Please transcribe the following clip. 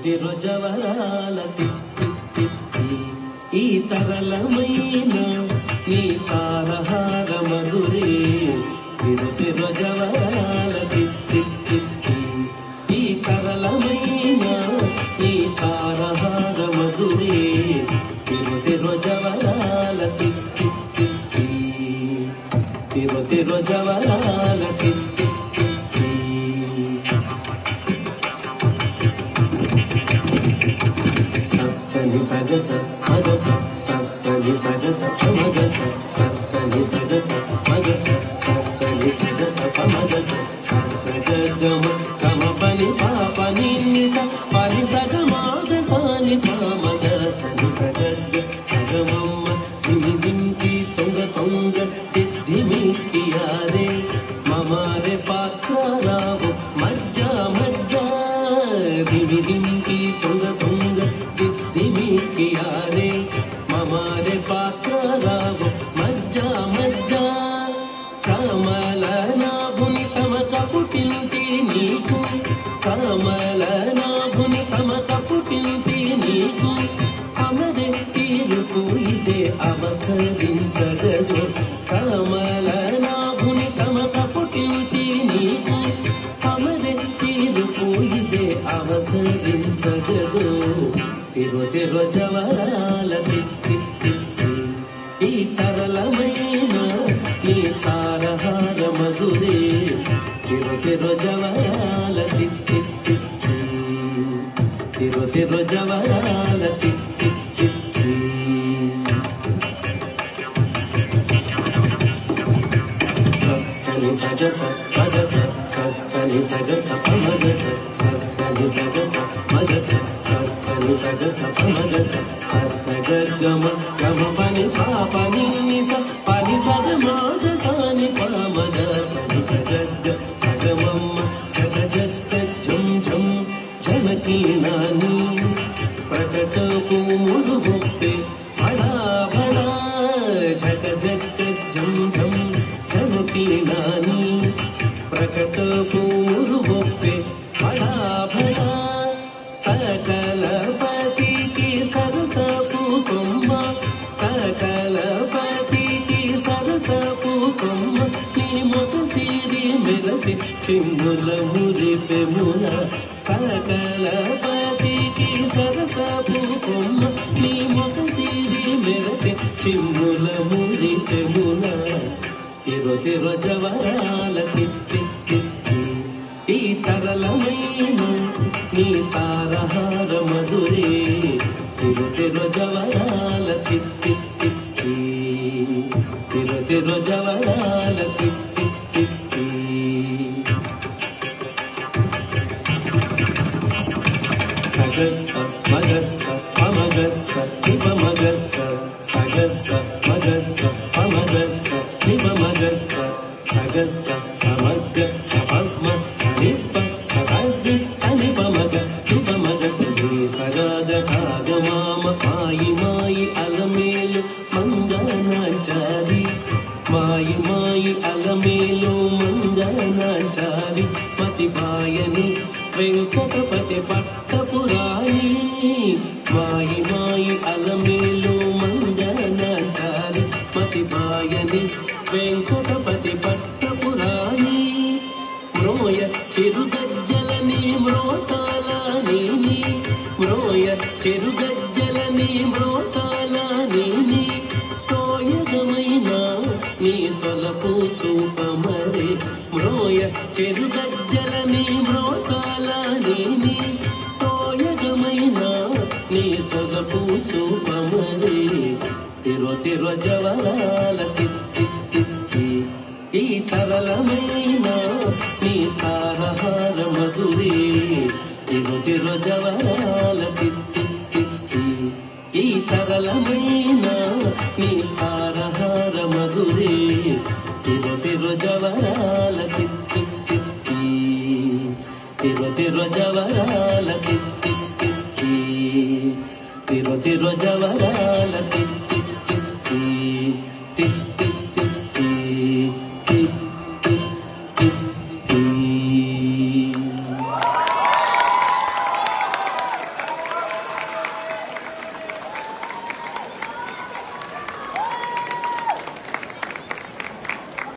తిరుజవరాల తిత్తి ఈ తరళమైన నీ తారహార మధురే తిరుజవరాల తిత్తి ఈ తరళమైన నీ తారహార మధురే తిరుజవరాల తిత్తి తిరుజవరాల తిత్తి సని సగస మగస సని సగస మగస సని సగస మగస సని సగస మగస సగమ కమ పని పాప నిస పని సగ మాగ సాని పామగ సని సగ సగమమ్మ దించి తొంగ తొంగ చిద్ది మిక్కియారే మమారే పాత్రారావు మజ్జ మజ్జ దివి దింకి తొంగ తొంగ కియారే మమారే పాత్రారావు మజ్జ మజ్జ కమల నాభుని తమ కపుటింటి నీకు కమల నాభుని తమ కపుటింటి నీకు అమరే తీరుకు ఇదే అవతరించగదు కమల నాభుని తమ కపుటింటి నీకు అమరే తీరుకు ఇదే అవతరించగదు తిరుజవరాల తిత్తి ఈ తరళమైన నీ తారహార మధురే తిరుజవరాల తిత్తి తిరుజవరాల తిత్తి సని సగస మగస సని సగస మగస సని సగస మగస సని సగస మగస సగ గమ గమ పని పాప నిస పని సగ మాగ సాని పామగ సని సగ సగమమ్మ జగ జగ జం జం జనకీ నాని ప్రకటపు ముడు భక్తి బడా బడా జగ జగ జం జం జనకీ నాని ప్రకటపు ముడు భక్తి బడా బడా సకల పతికి సరసపు కొమ్మ సకల పతికి సరసపు కొమ్మ నీ మొట సిరి మెరసి చిమ్ముల మురిపెముల సకల పతికి సరసపు కొమ్మ నీ మొట సిరి మెరసి చిమ్ముల మురిపెముల తిరుజవరాల తిత్తి ఈ తరళమైన నీ తారహార మధురే తిరుజవరాల తిత్తి తిరుజవరాల తిత్తి సగస్స మగస్స అమగస్స నిపమగస్స సగస్స మగస్స అమగస్స నిపమగస్స సగస్స సమగ్గ సపద్మ సనిప సగ సనిపమగ నిపమగ సని సగగ సాగ మామ మాయి మాయి అలమేలు మంగనాచారి మాయి మాయి అలమేలు మంగనాచారి పతిపాయని వెంకటపతి పట్టపురాణి మాయి మాయి అలమేలు మంగనాచారి పతిపాయని వెంకటపతి పట్టపురాణి మ్రోయ చిరుగజ్జలని మ్రోతాల నీని మ్రోయ చిరుగజ్జలని మ్రోతాల నీని సోయగమైన నీ సొలపు చూపమరే మ్రోయ చిరుగజ్జలని మ్రోతాల నీని సోయగమైన నీ సొలపు చూపమరే తిరుజవరాల తిత్తి ఈ తరళమైన నీ తారహార మధురే తిరుజవరాల తిత్తి ఈ తరళమైన నీ తారహార మధురే తిరుజవరాల తిత్తి తిరుజవరాల తిత్తి తిరుజవరాల తిత్తి